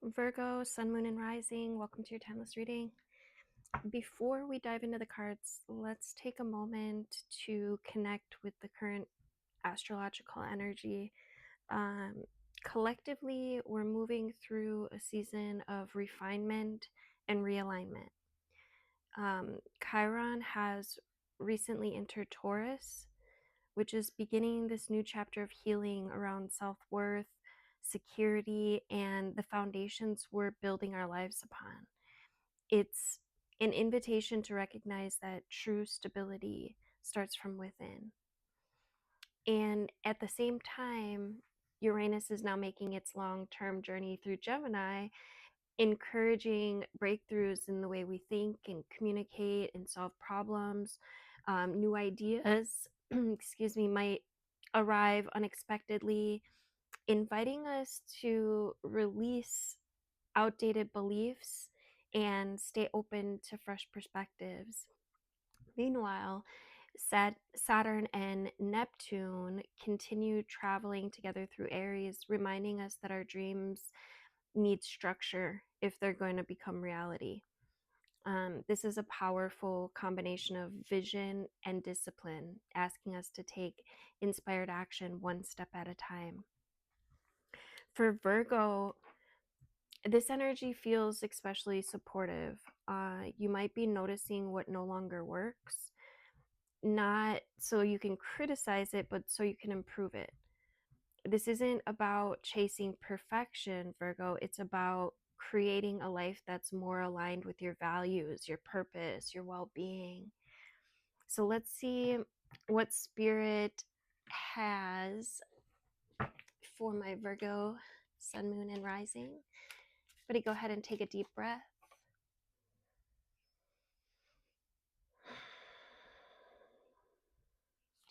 Virgo, Sun, Moon, and Rising, welcome to your timeless reading. Before we dive into the cards, let's take a moment to connect with the current astrological energy. Collectively, we're moving through a season of refinement and realignment. Chiron has recently entered Taurus, which is beginning this new chapter of healing around self-worth, security, and the foundations we're building our lives upon. It's an invitation to recognize that true stability starts from within. And at the same time, Uranus is now making its long-term journey through Gemini, encouraging breakthroughs in the way we think and communicate and solve problems. New ideas, excuse me, might arrive unexpectedly, inviting us to release outdated beliefs and stay open to fresh perspectives. Meanwhile, Saturn and Neptune continue traveling together through Aries, reminding us that our dreams need structure if they're going to become reality. This is a powerful combination of vision and discipline, asking us to take inspired action one step at a time. For Virgo, this energy feels especially supportive. You might be noticing what no longer works, not so you can criticize it, but so you can improve it. This isn't about chasing perfection, Virgo. It's about creating a life that's more aligned with your values, your purpose, your well-being. So let's see what Spirit has for my Virgo Sun, Moon, and Rising. Everybody go ahead and take a deep breath.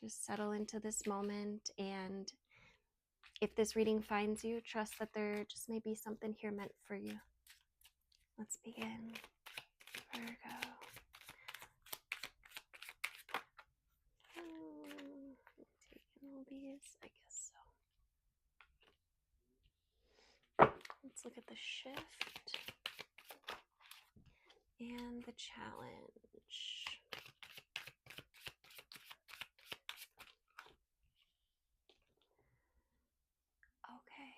Just settle into this moment, and if this reading finds you, trust that there just may be something here meant for you. Let's begin. Virgo. Taking all these, I guess so. Let's look at the shift and the challenge. Okay.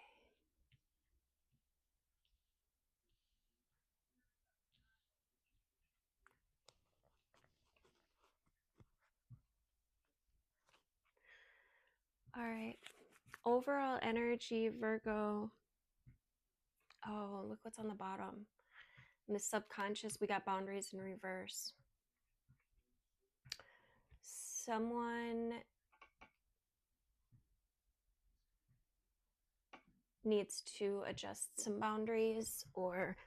All right. Overall energy, Virgo. Oh, look what's on the bottom. In the subconscious, we got boundaries in reverse. Someone needs to adjust some boundaries, or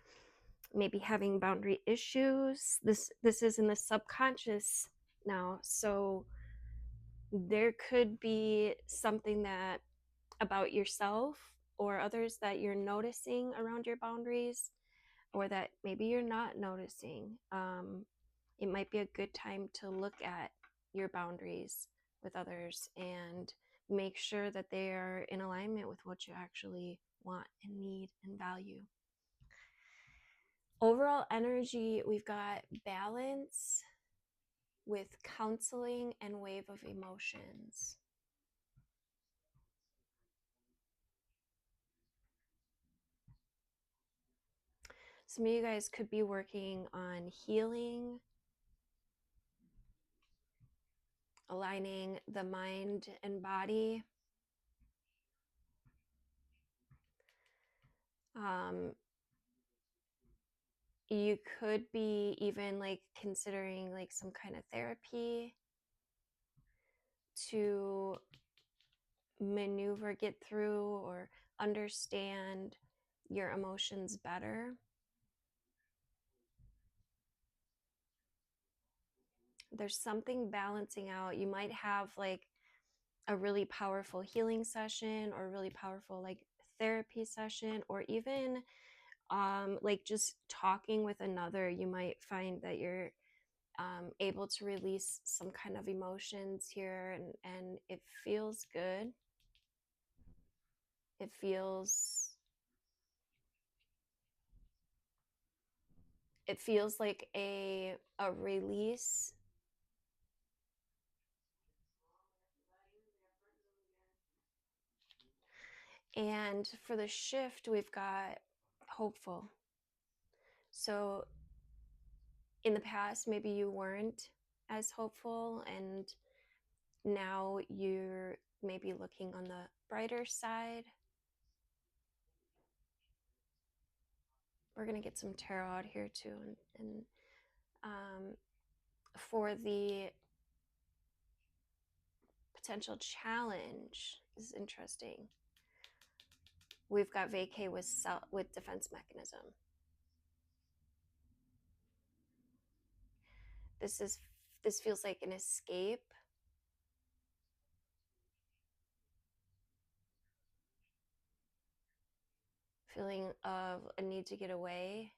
maybe having boundary issues. This is in the subconscious now, so there could be something that about yourself or others that you're noticing around your boundaries, or that maybe you're not noticing. It might be a good time to look at your boundaries with others and make sure that they are in alignment with what you actually want and need and value. Overall energy, we've got balance with counseling and wave of emotions. Some of you guys could be working on healing, aligning the mind and body. You could be even like considering like some kind of therapy to maneuver, get through, or understand your emotions better. There's something balancing out. You might have like a really powerful healing session, or a really powerful like therapy session, or even like just talking with another. You might find that you're able to release some kind of emotions here, and it feels good. It feels It feels like a release. And for the shift, we've got hopeful. So in the past, maybe you weren't as hopeful, and now you're maybe looking on the brighter side. We're going to get some tarot out here too. And for the potential challenge, this is interesting. We've got vacay with defense mechanism. This feels like an escape. Feeling of a need to get away.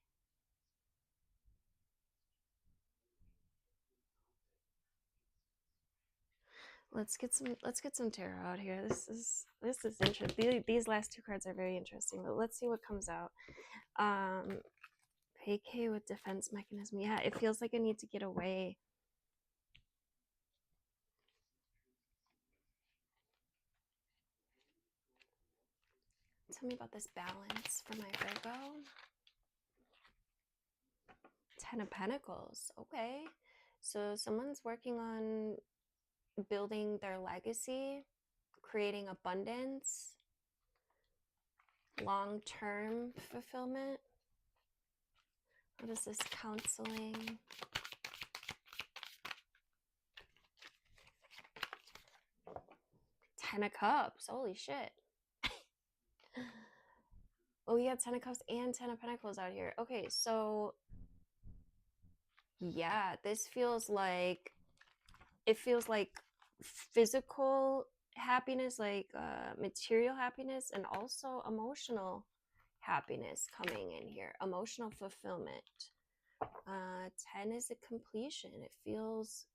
Let's get some tarot out here. This is interesting. These last two cards are very interesting, but let's see what comes out. Vacay with defense mechanism. Yeah, it feels like a need to get away. Tell me about this balance for my Virgo. 10 of Pentacles. Okay. So someone's working on building their legacy, creating abundance, long-term fulfillment. What is this counseling? 10 of Cups. Holy shit. Oh, we have 10 of Cups and 10 of Pentacles out here. Okay, so yeah, this feels like, it feels like physical happiness, like material happiness, and also emotional happiness coming in here. Emotional fulfillment. 10 is a completion. This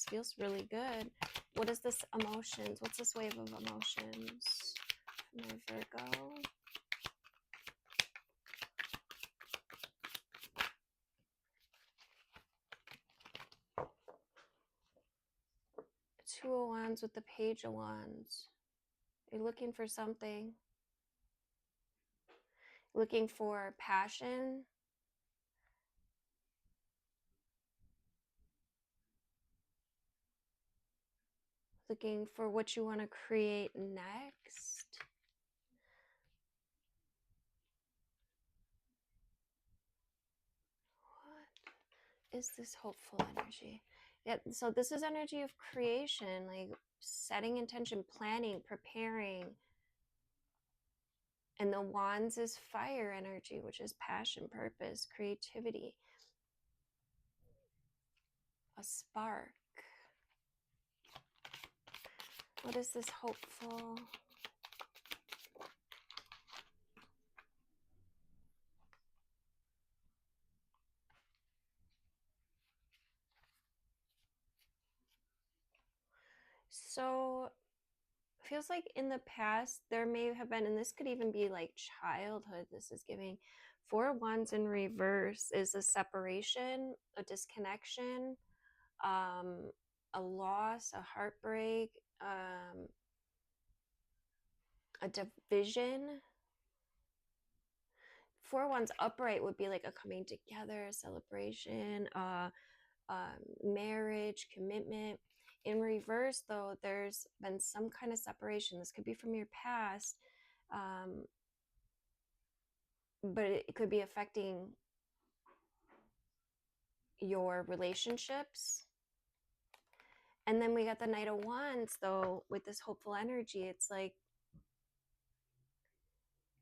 feels really good. What is this emotions? What's this wave of emotions? My Virgo. Two of Wands with the Page of Wands. You're looking for something. Looking for passion. Looking for what you want to create next. What is this hopeful energy? Yeah, so this is energy of creation, like setting intention, planning, preparing. And the Wands is fire energy, which is passion, purpose, creativity. A spark. What is this hopeful? So feels like in the past there may have been, and this could even be like childhood, this is giving. Four of Wands in reverse is a separation, a disconnection, a loss, a heartbreak, a division. Four of Wands upright would be like a coming together, a celebration, marriage, commitment. In reverse, though, there's been some kind of separation. This could be from your past, but it could be affecting your relationships. And then we got the Knight of Wands, though, with this hopeful energy. It's like,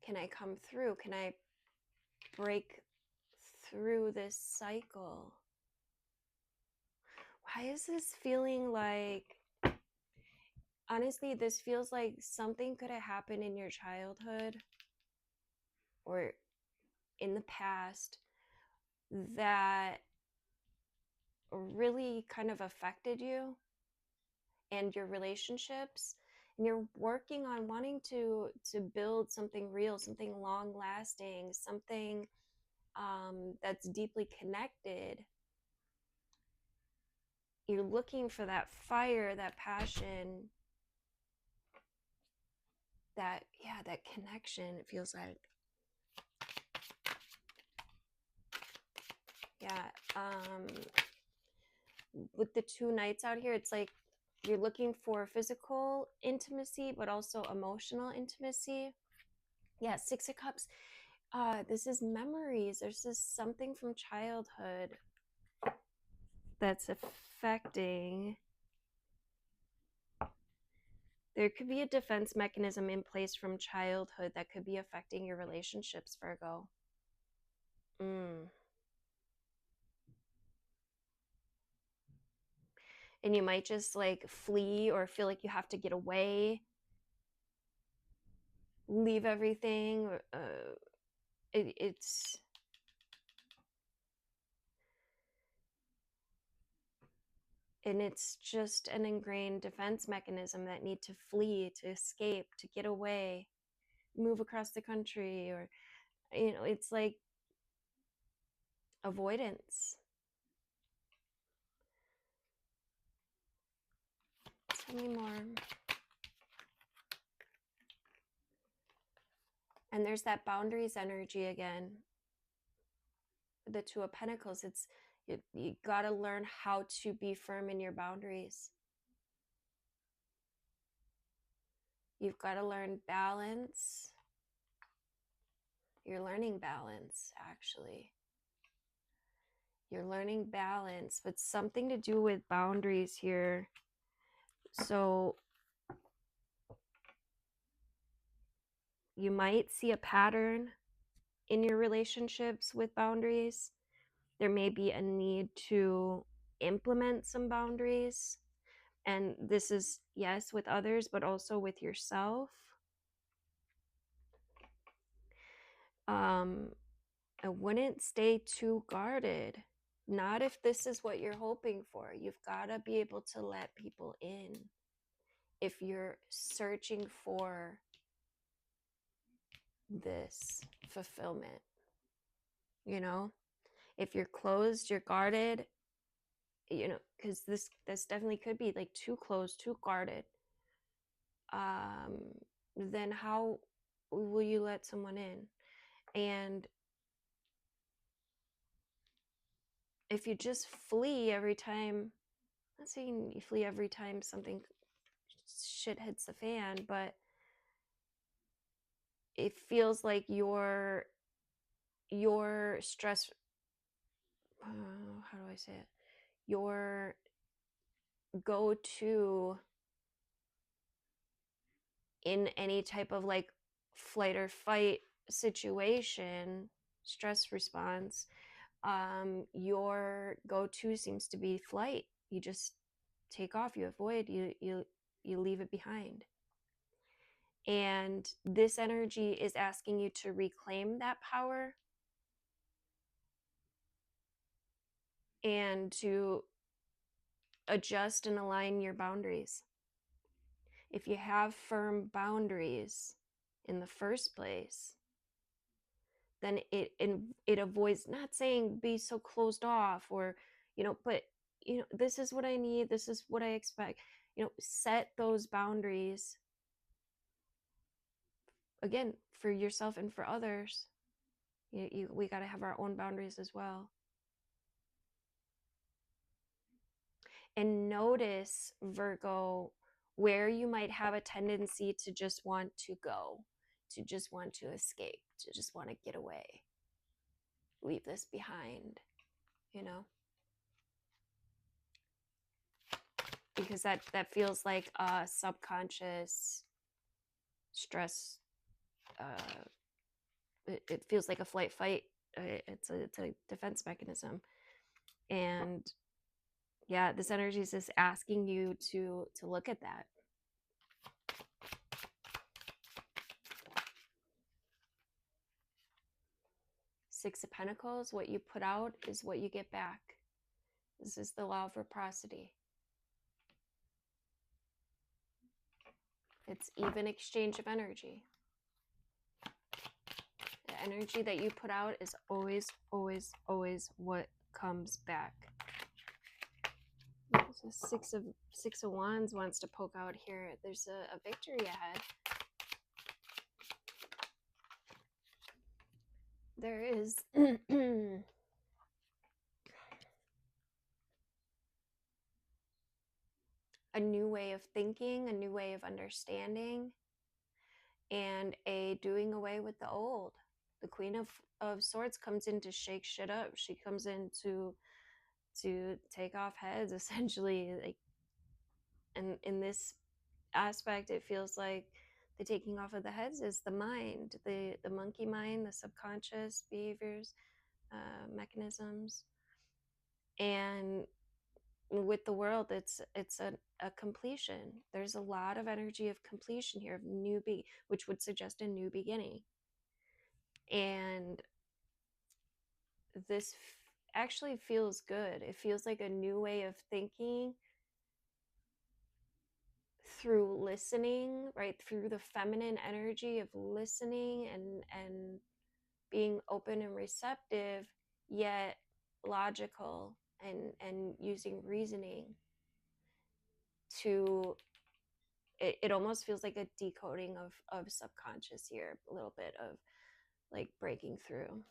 can I come through? Can I break through this cycle? Why is this feeling like, honestly, this feels like something could have happened in your childhood or in the past that really kind of affected you and your relationships, and you're working on wanting to build something real, something long lasting, something that's deeply connected. You're looking for that fire, that passion, that connection. It feels like, with the 2 knights out here, it's like you're looking for physical intimacy but also emotional intimacy. 6 of Cups. This is memories. There's just something from childhood that's affecting. There could be a defense mechanism in place from childhood that could be affecting your relationships, Virgo. And you might just like flee or feel like you have to get away, leave everything. It's and it's just an ingrained defense mechanism that need to flee, to escape, to get away, move across the country, or it's like avoidance. Tell me more. And there's that boundaries energy again. The 2 of Pentacles. It's you got to learn how to be firm in your boundaries. You've got to learn balance. You're learning balance, actually. You're learning balance, but something to do with boundaries here. So you might see a pattern in your relationships with boundaries. There may be a need to implement some boundaries. And this is, yes, with others, but also with yourself. I wouldn't stay too guarded. Not if this is what you're hoping for. You've got to be able to let people in if you're searching for this fulfillment. If you're closed, you're guarded, because this definitely could be like too closed, too guarded. Then how will you let someone in? And if you just flee every time, I'm not saying you flee every time something shit hits the fan, but it feels like your stress, how do I say it? Your go-to in any type of like flight or fight situation, stress response, your go-to seems to be flight. You just take off, you avoid, you leave it behind. And this energy is asking you to reclaim that power and to adjust and align your boundaries. If you have firm boundaries in the first place, then it avoids, not saying be so closed off or but this is what I need, this is what I expect. Set those boundaries, again, for yourself and for others. We got to have our own boundaries as well. And notice, Virgo, where you might have a tendency to just want to go, to just want to escape, to just want to get away, leave this behind, because that feels like a subconscious stress. It feels like a flight fight. It's a defense mechanism. And yeah, this energy is just asking you to look at that. Six of Pentacles, what you put out is what you get back. This is the law of reciprocity. It's even exchange of energy. Yeah. energy that you put out is always, always, always what comes back. So six of wands wants to poke out here. There's a victory ahead. There is a new way of thinking, a new way of understanding, and a doing away with the old. The Queen of Swords comes in to shake shit up. She comes in to take off heads, essentially. Like, and in this aspect, it feels like the taking off of the heads is the mind, the monkey mind, the subconscious behaviors, mechanisms. And with the world, it's a completion. There's a lot of energy of completion here, of which would suggest a new beginning. And this actually feels good. It feels like a new way of thinking through listening, right? Through the feminine energy of listening and being open and receptive, yet logical, and using reasoning to it almost feels like a decoding of subconscious here, a little bit of like breaking through.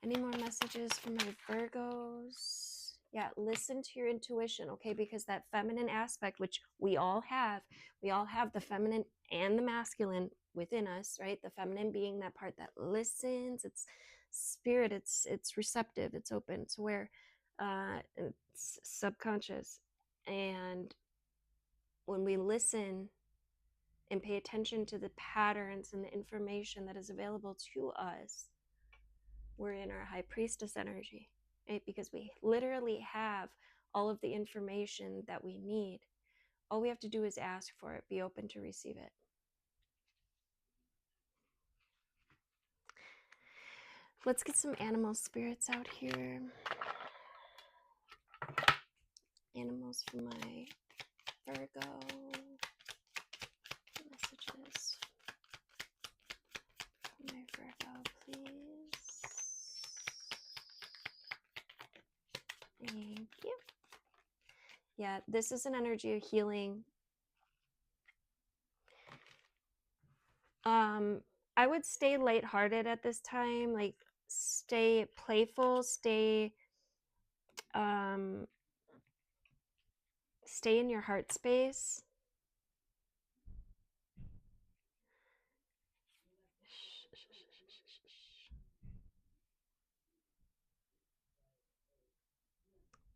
Any more messages from my Virgos? Yeah, listen to your intuition, okay? Because that feminine aspect, which we all have the feminine and the masculine within us, right? The feminine being that part that listens, it's spirit, it's receptive, it's open, it's aware, it's subconscious. And when we listen and pay attention to the patterns and the information that is available to us, we're in our high priestess energy, right? Because we literally have all of the information that we need. All we have to do is ask for it, be open to receive it. Let's get some animal spirits out here. Animals for my Virgo. Messages for my Virgo, please. Thank you. Yeah, this is an energy of healing. I would stay lighthearted at this time, like stay playful, stay in your heart space.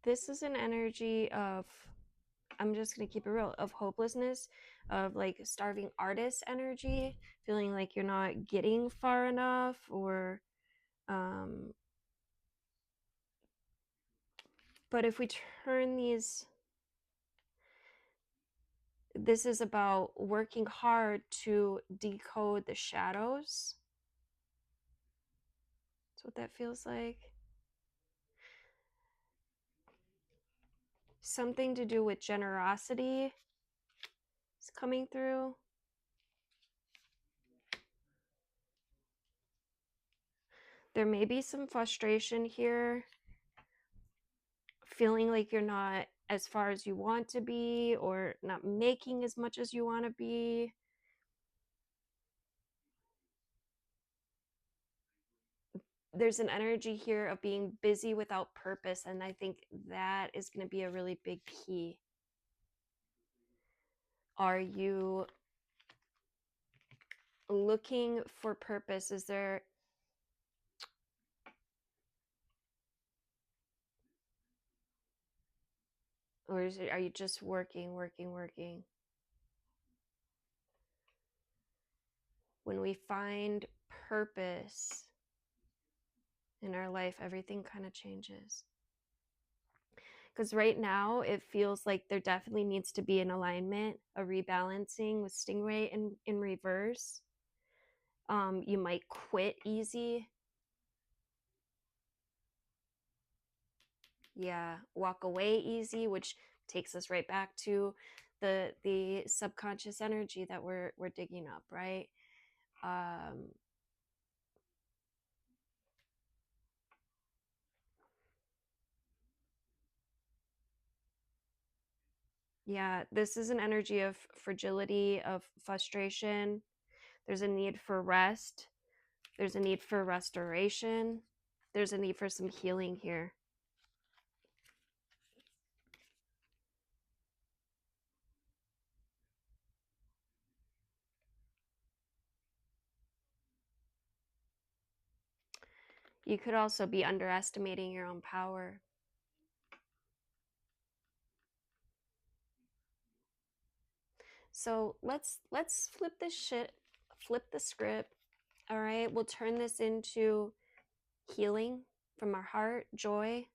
This is an energy of, I'm just going to keep it real, of hopelessness, of like starving artist energy, feeling like you're not getting far enough, or but if we turn these, this is about working hard to decode the shadows. That's what that feels like. Something to do with generosity is coming through. There may be some frustration here, feeling like you're not as far as you want to be, or not making as much as you want to be. There's an energy here of being busy without purpose, and I think that is going to be a really big key. Are you looking for purpose? Is there, or are you just working? When we find purpose in our life, everything kind of changes. Because right now it feels like there definitely needs to be an alignment, a rebalancing with Stingray in reverse. You might quit easy. Yeah, walk away easy, which takes us right back to the subconscious energy that we're digging up, right? Yeah, this is an energy of fragility, of frustration. There's a need for rest. There's a need for restoration. There's a need for some healing here. You could also be underestimating your own power. So let's flip this shit, flip the script. All right, we'll turn this into healing from our heart, joy,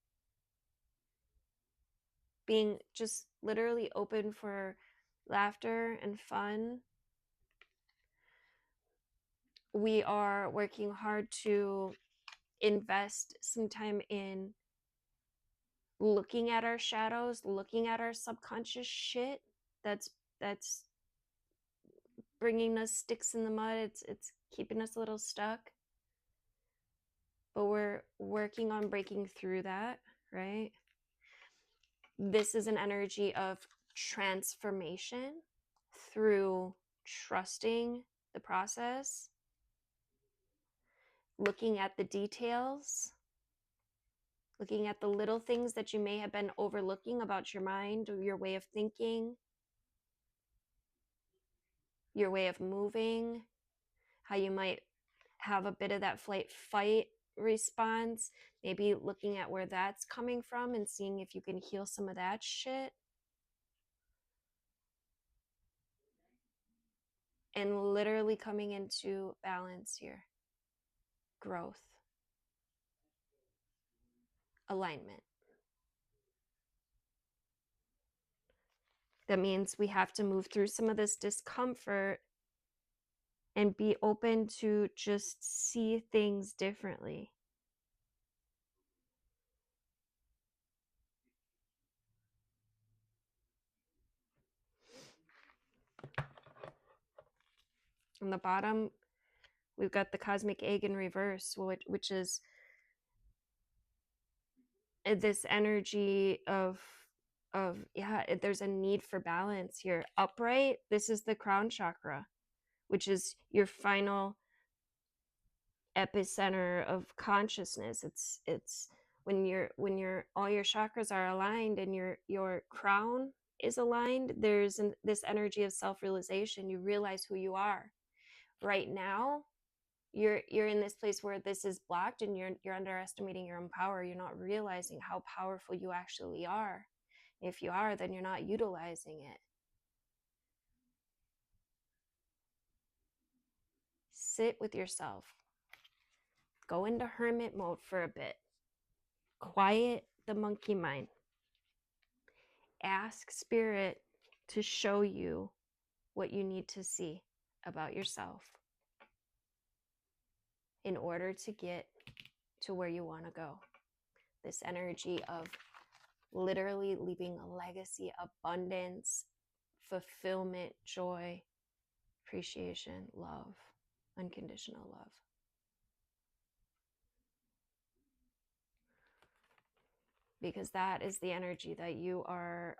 being just literally open for laughter and fun. We are working hard to invest some time in looking at our shadows, looking at our subconscious shit that's bringing us sticks in the mud. It's keeping us a little stuck. But we're working on breaking through that, right? This is an energy of transformation through trusting the process, looking at the details, looking at the little things that you may have been overlooking about your mind or your way of thinking, your way of moving, how you might have a bit of that flight fight response, maybe looking at where that's coming from and seeing if you can heal some of that shit. And literally coming into balance here, growth, alignment. That means we have to move through some of this discomfort and be open to just see things differently. On the bottom, we've got the cosmic egg in reverse, which is this energy of yeah, there's a need for balance here. Upright, this is the crown chakra, which is your final epicenter of consciousness. It's when you're all your chakras are aligned and your crown is aligned, there's this energy of self-realization. You realize who you are. Right now, you're in this place where this is blocked and you're underestimating your own power. You're not realizing how powerful you actually are. If you are, then you're not utilizing it. Sit with yourself. Go into hermit mode for a bit. Quiet the monkey mind. Ask spirit to show you what you need to see about yourself in order to get to where you want to go. This energy of literally leaving a legacy, abundance, fulfillment, joy, appreciation, love, unconditional love. Because that is the energy that you are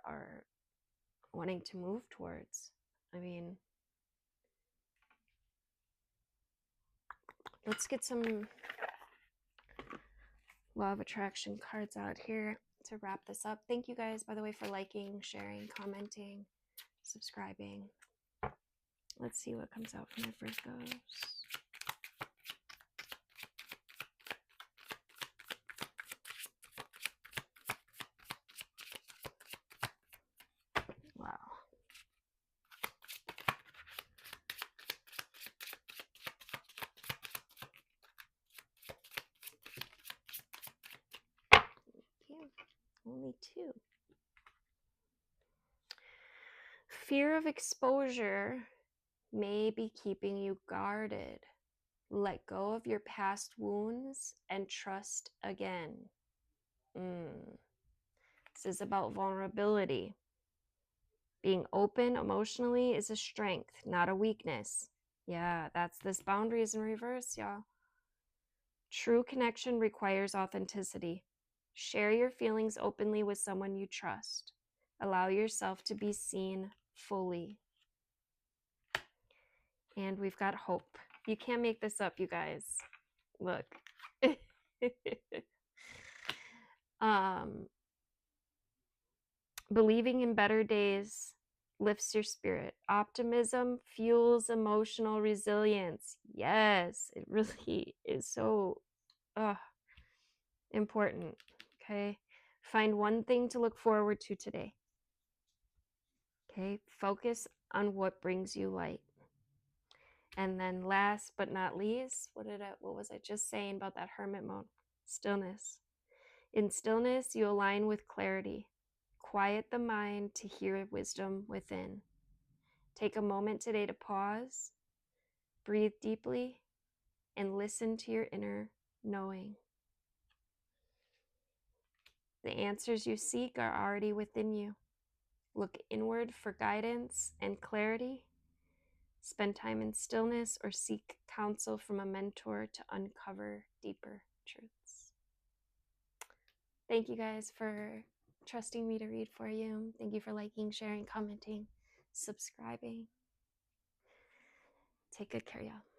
wanting to move towards. I mean, let's get some law of attraction cards out here to wrap this up. Thank you guys, by the way, for liking, sharing, commenting, subscribing. Let's see what comes out from my Virgos. Wow. Yeah, only two. Fear of exposure may be keeping you guarded. Let go of your past wounds and trust again. This is about vulnerability. Being open emotionally is a strength, not a weakness. Yeah, that's this boundaries in reverse, y'all. True connection requires authenticity. Share your feelings openly with someone you trust. Allow yourself to be seen fully. And we've got hope. You can't make this up, you guys. Look. um, Believing in better days lifts your spirit. Optimism fuels emotional resilience. Yes, it really is so important. Okay. Find one thing to look forward to today. Okay. Focus on what brings you light. And then last but not least, what was I just saying about that hermit mode? Stillness. In stillness, you align with clarity. Quiet the mind to hear wisdom within. Take a moment today to pause, breathe deeply, and listen to your inner knowing. The answers you seek are already within you. Look inward for guidance and clarity. Spend time in stillness or seek counsel from a mentor to uncover deeper truths. Thank you guys for trusting me to read for you. Thank you for liking, sharing, commenting, subscribing. Take good care, y'all.